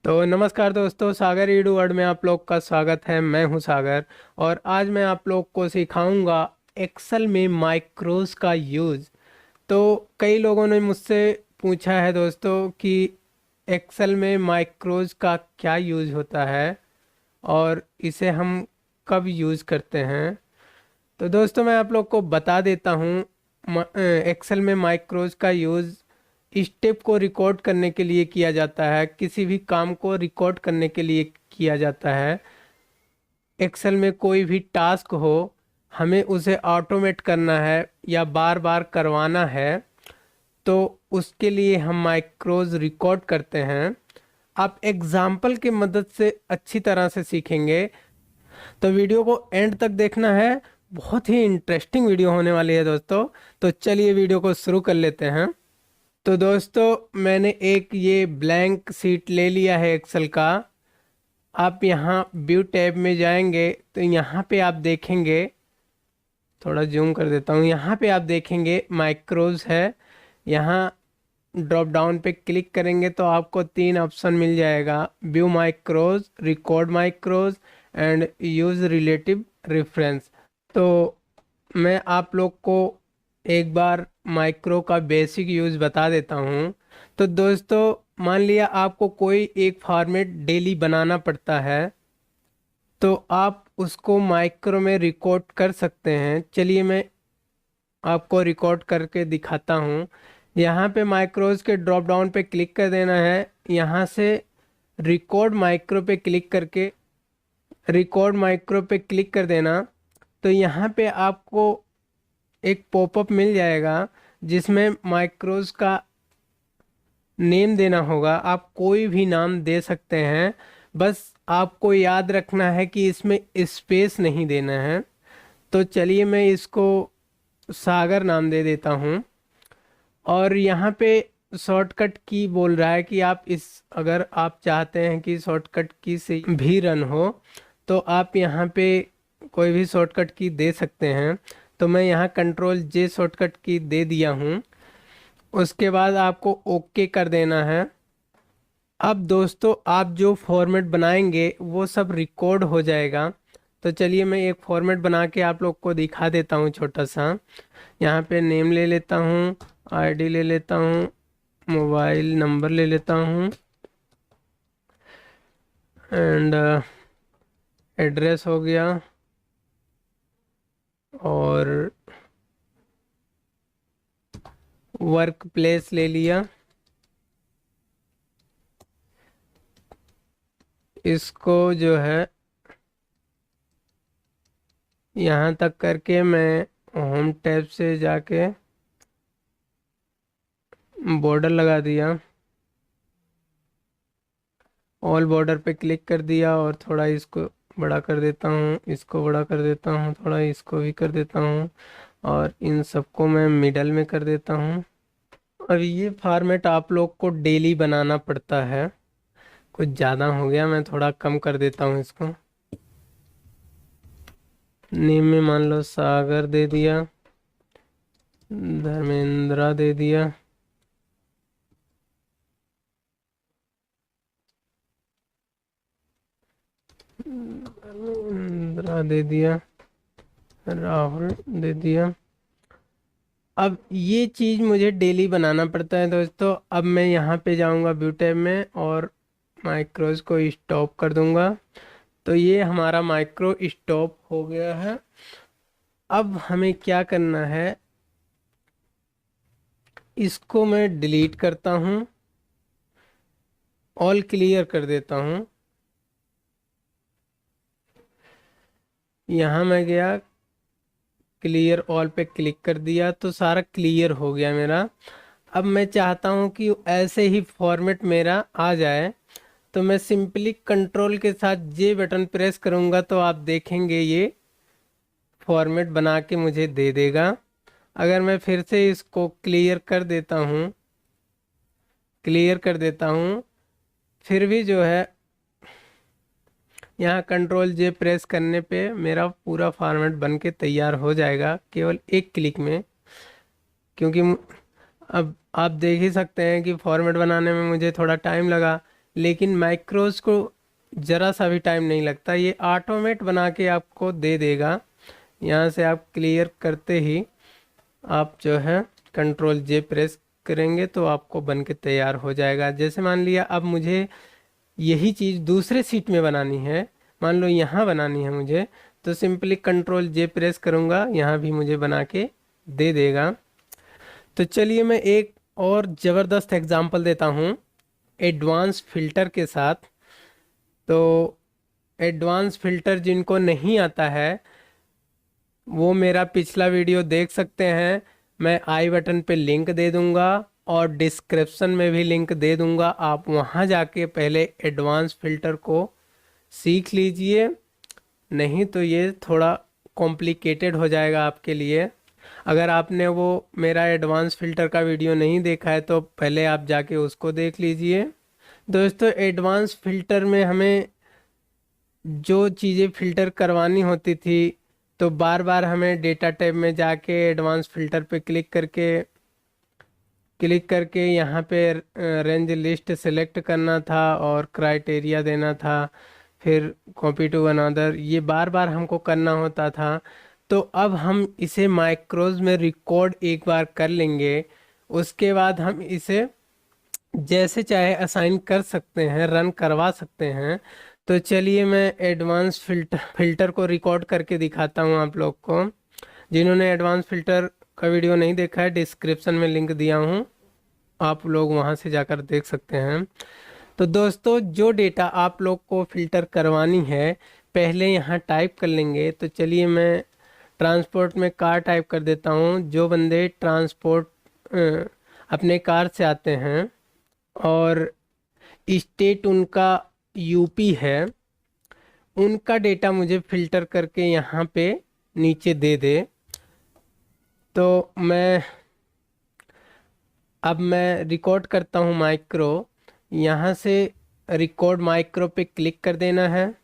तो नमस्कार दोस्तों, सागर ईडू वर्ड में आप लोग का स्वागत है। मैं हूं सागर और आज मैं आप लोग को सिखाऊंगा एक्सेल में माइक्रोज का यूज़। तो कई लोगों ने मुझसे पूछा है दोस्तों कि एक्सेल में माइक्रोज का क्या यूज़ होता है और इसे हम कब यूज़ करते हैं। तो दोस्तों मैं आप लोग को बता देता हूँ। एक्सेल में माइक्रोज का यूज़ स्टेप को रिकॉर्ड करने के लिए किया जाता है, किसी भी काम को रिकॉर्ड करने के लिए किया जाता है। एक्सेल में कोई भी टास्क हो, हमें उसे ऑटोमेट करना है या बार बार करवाना है, तो उसके लिए हम माइक्रोज रिकॉर्ड करते हैं। आप एग्जाम्पल की मदद से अच्छी तरह से सीखेंगे, तो वीडियो को एंड तक देखना है। बहुत ही इंटरेस्टिंग वीडियो होने वाली है दोस्तों। तो चलिए वीडियो को शुरू कर लेते हैं। तो दोस्तों मैंने एक ये ब्लैंक सीट ले लिया है एक्सेल का। आप यहाँ व्यू टैब में जाएंगे तो यहाँ पे आप देखेंगे, थोड़ा जूम कर देता हूँ, यहाँ पे आप देखेंगे माइक्रोज है। यहाँ ड्रॉप डाउन पे क्लिक करेंगे तो आपको तीन ऑप्शन मिल जाएगा: view माइक्रोज, record माइक्रोज and use relative reference. तो मैं आप लोग को एक बार माइक्रो का बेसिक यूज़ बता देता हूँ। तो दोस्तों मान लिया आपको कोई एक फॉर्मेट डेली बनाना पड़ता है, तो आप उसको माइक्रो में रिकॉर्ड कर सकते हैं। चलिए मैं आपको रिकॉर्ड करके दिखाता हूँ। यहाँ पे माइक्रोज के ड्रॉप डाउन पे क्लिक कर देना है। यहाँ से रिकॉर्ड माइक्रो पे क्लिक करके रिकॉर्ड माइक्रो पे क्लिक कर देना। तो यहाँ पे आपको एक पॉपअप मिल जाएगा जिसमें माइक्रोज का नेम देना होगा। आप कोई भी नाम दे सकते हैं, बस आपको याद रखना है कि इसमें स्पेस नहीं देना है। तो चलिए मैं इसको सागर नाम दे देता हूँ। और यहाँ पे शॉर्टकट की बोल रहा है कि आप इस अगर आप चाहते हैं कि शॉर्टकट की से भी रन हो, तो आप यहाँ पे कोई भी शॉर्टकट की दे सकते हैं। तो मैं यहाँ कंट्रोल जे शॉर्टकट की दे दिया हूँ। उसके बाद आपको ओके कर देना है। अब दोस्तों आप जो फॉर्मेट बनाएंगे वो सब रिकॉर्ड हो जाएगा। तो चलिए मैं एक फॉर्मेट बना के आप लोग को दिखा देता हूँ छोटा सा। यहाँ पे नेम ले लेता हूँ, आईडी ले लेता हूँ, मोबाइल नंबर ले लेता हूँ एंड एड्रेस हो गया, और वर्क प्लेस ले लिया। इसको जो है यहाँ तक करके मैं होम टैब से जाके बॉर्डर लगा दिया। ऑल बॉर्डर पे क्लिक कर दिया और थोड़ा इसको बड़ा कर देता हूँ, इसको बड़ा कर देता हूँ, थोड़ा इसको भी कर देता हूँ, और इन सबको मैं मिडल में कर देता हूँ। और ये फॉर्मेट आप लोग को डेली बनाना पड़ता है। कुछ ज़्यादा हो गया, मैं थोड़ा कम कर देता हूँ इसको। नेम में मान लो सागर दे दिया, धर्मेंद्रा दे दिया, धर्मेंद्रा दे दिया, राहुल दे दिया। अब ये चीज़ मुझे डेली बनाना पड़ता है दोस्तों। अब मैं यहाँ पे जाऊँगा व्यू टैब में और माइक्रोज को स्टॉप कर दूंगा। तो ये हमारा माइक्रो स्टॉप हो गया है। अब हमें क्या करना है, इसको मैं डिलीट करता हूँ, ऑल क्लियर कर देता हूँ। यहाँ मैं गया, क्लियर ऑल पे क्लिक कर दिया तो सारा क्लियर हो गया मेरा। अब मैं चाहता हूँ कि ऐसे ही फॉर्मेट मेरा आ जाए, तो मैं सिंपली कंट्रोल के साथ जे बटन प्रेस करूँगा तो आप देखेंगे ये फॉर्मेट बना के मुझे दे देगा। अगर मैं फिर से इसको क्लियर कर देता हूँ, फिर भी जो है यहाँ कंट्रोल जे प्रेस करने पे मेरा पूरा फॉर्मेट बन के तैयार हो जाएगा केवल एक क्लिक में। क्योंकि अब आप देख ही सकते हैं कि फॉर्मेट बनाने में मुझे थोड़ा टाइम लगा, लेकिन माइक्रोज को ज़रा सा भी टाइम नहीं लगता, ये ऑटोमेट बना के आपको दे देगा। यहाँ से आप क्लियर करते ही आप जो है कंट्रोल जे प्रेस करेंगे तो आपको बन के तैयार हो जाएगा। जैसे मान लिया अब मुझे यही चीज़ दूसरे सीट में बनानी है, मान लो यहाँ बनानी है मुझे, तो सिंपली कंट्रोल जे प्रेस करूँगा, यहाँ भी मुझे बना के दे देगा। तो चलिए मैं एक और ज़बरदस्त एग्जांपल देता हूँ एडवांस फ़िल्टर के साथ। तो एडवांस फ़िल्टर जिनको नहीं आता है वो मेरा पिछला वीडियो देख सकते हैं, मैं आई बटन पे लिंक दे दूंगा और डिस्क्रिप्शन में भी लिंक दे दूंगा। आप वहां जाके पहले एडवांस फ़िल्टर को सीख लीजिए, नहीं तो ये थोड़ा कॉम्प्लिकेटेड हो जाएगा आपके लिए। अगर आपने वो मेरा एडवांस फ़िल्टर का वीडियो नहीं देखा है तो पहले आप जाके उसको देख लीजिए। दोस्तों एडवांस फ़िल्टर में हमें जो चीज़ें फ़िल्टर करवानी होती थी तो बार बार हमें डेटा टैब में जाके एडवांस फ़िल्टर पे क्लिक करके यहाँ पे रेंज लिस्ट सेलेक्ट करना था और क्राइटेरिया देना था, फिर कॉपी टू अनदर, ये बार बार हमको करना होता था। तो अब हम इसे माइक्रोज में रिकॉर्ड एक बार कर लेंगे, उसके बाद हम इसे जैसे चाहे असाइन कर सकते हैं, रन करवा सकते हैं। तो चलिए मैं एडवांस फ़िल्टर को रिकॉर्ड करके दिखाता हूँ आप लोग को। जिन्होंने एडवांस फ़िल्टर का वीडियो नहीं देखा है, डिस्क्रिप्शन में लिंक दिया हूँ, आप लोग वहाँ से जाकर देख सकते हैं। तो दोस्तों जो डेटा आप लोग को फ़िल्टर करवानी है पहले यहाँ टाइप कर लेंगे। तो चलिए मैं ट्रांसपोर्ट में कार टाइप कर देता हूँ। जो बंदे ट्रांसपोर्ट अपने कार से आते हैं और स्टेट उनका यूपी है, उनका डेटा मुझे फ़िल्टर करके यहाँ पे नीचे दे दे। तो अब मैं रिकॉर्ड करता हूँ माइक्रो, यहाँ से रिकॉर्ड माइक्रो पे क्लिक कर देना है।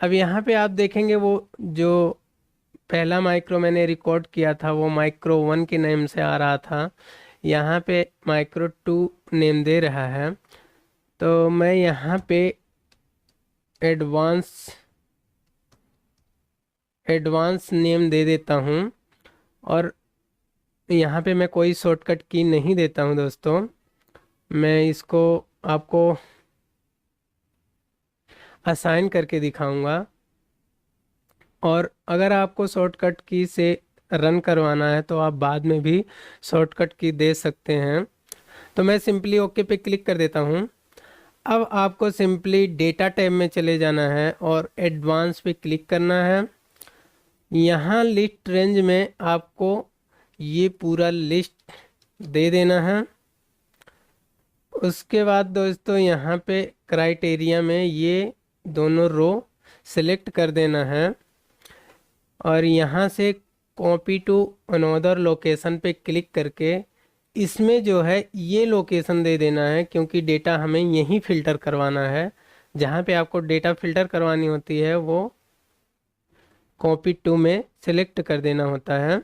अब यहाँ पे आप देखेंगे वो जो पहला माइक्रो मैंने रिकॉर्ड किया था वो माइक्रो 1 के नेम से आ रहा था, यहाँ पे माइक्रो 2 नेम दे रहा है। तो मैं यहाँ पे एडवांस नेम दे देता हूँ और यहाँ पे मैं कोई शॉर्टकट की नहीं देता हूँ दोस्तों, मैं इसको आपको असाइन करके दिखाऊंगा। और अगर आपको शॉर्टकट की से रन करवाना है तो आप बाद में भी शॉर्टकट की दे सकते हैं। तो मैं सिंपली ओके पे क्लिक कर देता हूँ। अब आपको सिंपली डेटा टैब में चले जाना है और एडवांस पे क्लिक करना है। यहाँ लिस्ट रेंज में आपको ये पूरा लिस्ट दे देना है। उसके बाद दोस्तों यहाँ पे क्राइटेरिया में ये दोनों रो सेलेक्ट कर देना है और यहाँ से कॉपी टू अनदर लोकेशन पे क्लिक करके इसमें जो है ये लोकेशन दे देना है, क्योंकि डेटा हमें यहीं फ़िल्टर करवाना है। जहाँ पे आपको डेटा फ़िल्टर करवानी होती है वो कॉपी टू में सेलेक्ट कर देना होता है।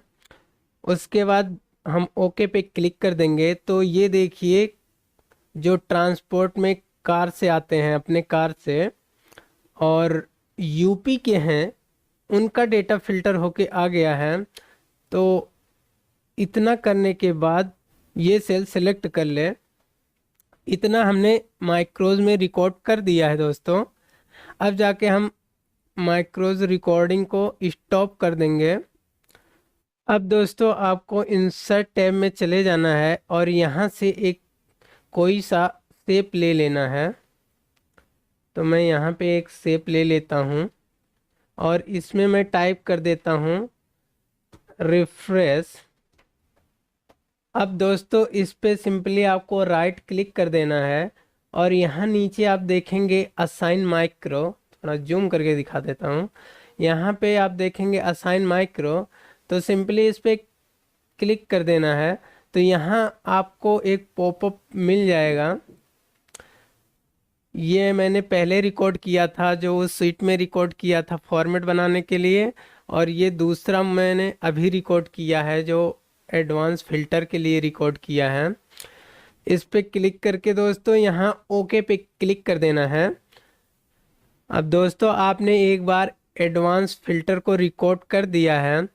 उसके बाद हम ओके पे क्लिक कर देंगे तो ये देखिए जो ट्रांसपोर्ट में कार से आते हैं अपने कार से और यूपी के हैं, उनका डेटा फ़िल्टर होके आ गया है। तो इतना करने के बाद ये सेल सेलेक्ट कर ले, इतना हमने माइक्रोज में रिकॉर्ड कर दिया है दोस्तों। अब जाके हम माइक्रोज रिकॉर्डिंग को स्टॉप कर देंगे। अब दोस्तों आपको इंसर्ट टैब में चले जाना है और यहाँ से एक कोई सा शेप ले लेना है। तो मैं यहाँ पे एक शेप ले लेता हूँ और इसमें मैं टाइप कर देता हूँ रिफ्रेश। अब दोस्तों इस पे सिंपली आपको राइट क्लिक कर देना है और यहाँ नीचे आप देखेंगे असाइन माइक्रो, थोड़ा जूम करके दिखा देता हूँ। यहाँ पे आप देखेंगे असाइन माइक्रो, तो सिंपली इस पे क्लिक कर देना है। तो यहाँ आपको एक पॉपअप मिल जाएगा। ये मैंने पहले रिकॉर्ड किया था, जो उस सीट में रिकॉर्ड किया था फॉर्मेट बनाने के लिए, और ये दूसरा मैंने अभी रिकॉर्ड किया है जो एडवांस फ़िल्टर के लिए रिकॉर्ड किया है। इस पे क्लिक करके दोस्तों यहाँ ओके पे क्लिक कर देना है। अब दोस्तों आपने एक बार एडवांस फिल्टर को रिकॉर्ड कर दिया है।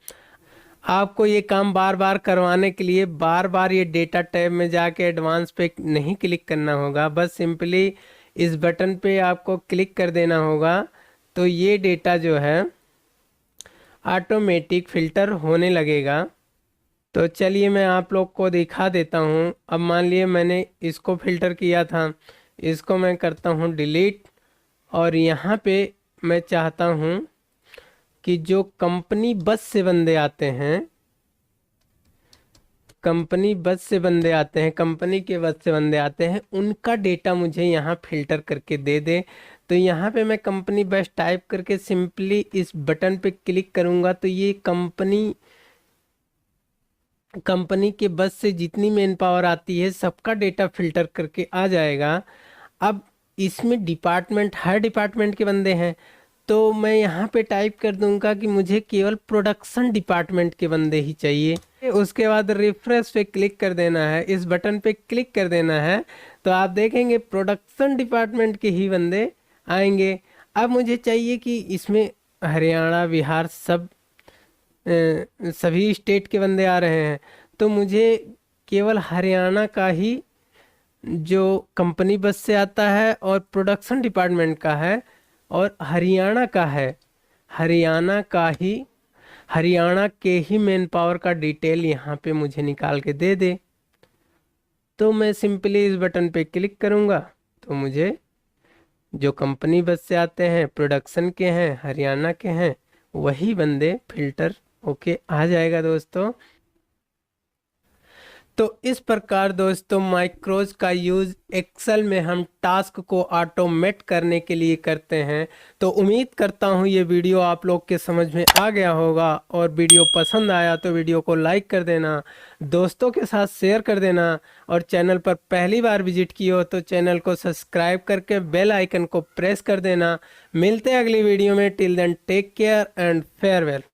आपको ये काम बार बार करवाने के लिए बार बार ये डेटा टैब में जाके एडवांस पे नहीं क्लिक करना होगा, बस सिंपली इस बटन पे आपको क्लिक कर देना होगा। तो ये डेटा जो है ऑटोमेटिक फ़िल्टर होने लगेगा। तो चलिए मैं आप लोग को दिखा देता हूँ। अब मान लिए मैंने इसको फ़िल्टर किया था, इसको मैं करता हूँ डिलीट। और यहाँ पे मैं चाहता हूँ कि जो कंपनी बस से बंदे आते हैं, कंपनी के बस से बंदे आते हैं, उनका डेटा मुझे यहाँ फ़िल्टर करके दे दे। तो यहाँ पे मैं कंपनी बस टाइप करके सिंपली इस बटन पे क्लिक करूँगा तो ये कंपनी के बस से जितनी मैन पावर आती है सबका डेटा फिल्टर करके आ जाएगा। अब इसमें डिपार्टमेंट, हर डिपार्टमेंट के बंदे हैं, तो मैं यहाँ पे टाइप कर दूंगा कि मुझे केवल प्रोडक्शन डिपार्टमेंट के बंदे ही चाहिए। उसके बाद रिफ्रेश पे क्लिक कर देना है, इस बटन पे क्लिक कर देना है, तो आप देखेंगे प्रोडक्शन डिपार्टमेंट के ही बंदे आएंगे। अब मुझे चाहिए कि इसमें हरियाणा, बिहार सभी स्टेट के बंदे आ रहे हैं, तो मुझे केवल हरियाणा का ही जो कंपनी बस से आता है और प्रोडक्शन डिपार्टमेंट का है और हरियाणा का है, हरियाणा का ही, हरियाणा के ही मैन पावर का डिटेल यहाँ पे मुझे निकाल के दे दे। तो मैं सिंपली इस बटन पे क्लिक करूँगा तो मुझे जो कंपनी बस से आते हैं, प्रोडक्शन के हैं, हरियाणा के हैं, वही बंदे फिल्टर होके आ जाएगा दोस्तों। तो इस प्रकार दोस्तों माइक्रोज का यूज़ एक्सेल में हम टास्क को ऑटोमेट करने के लिए करते हैं। तो उम्मीद करता हूँ ये वीडियो आप लोग के समझ में आ गया होगा, और वीडियो पसंद आया तो वीडियो को लाइक कर देना, दोस्तों के साथ शेयर कर देना, और चैनल पर पहली बार विजिट की हो तो चैनल को सब्सक्राइब करके बेल आइकन को प्रेस कर देना। मिलते हैं अगली वीडियो में। Till then take care and farewell.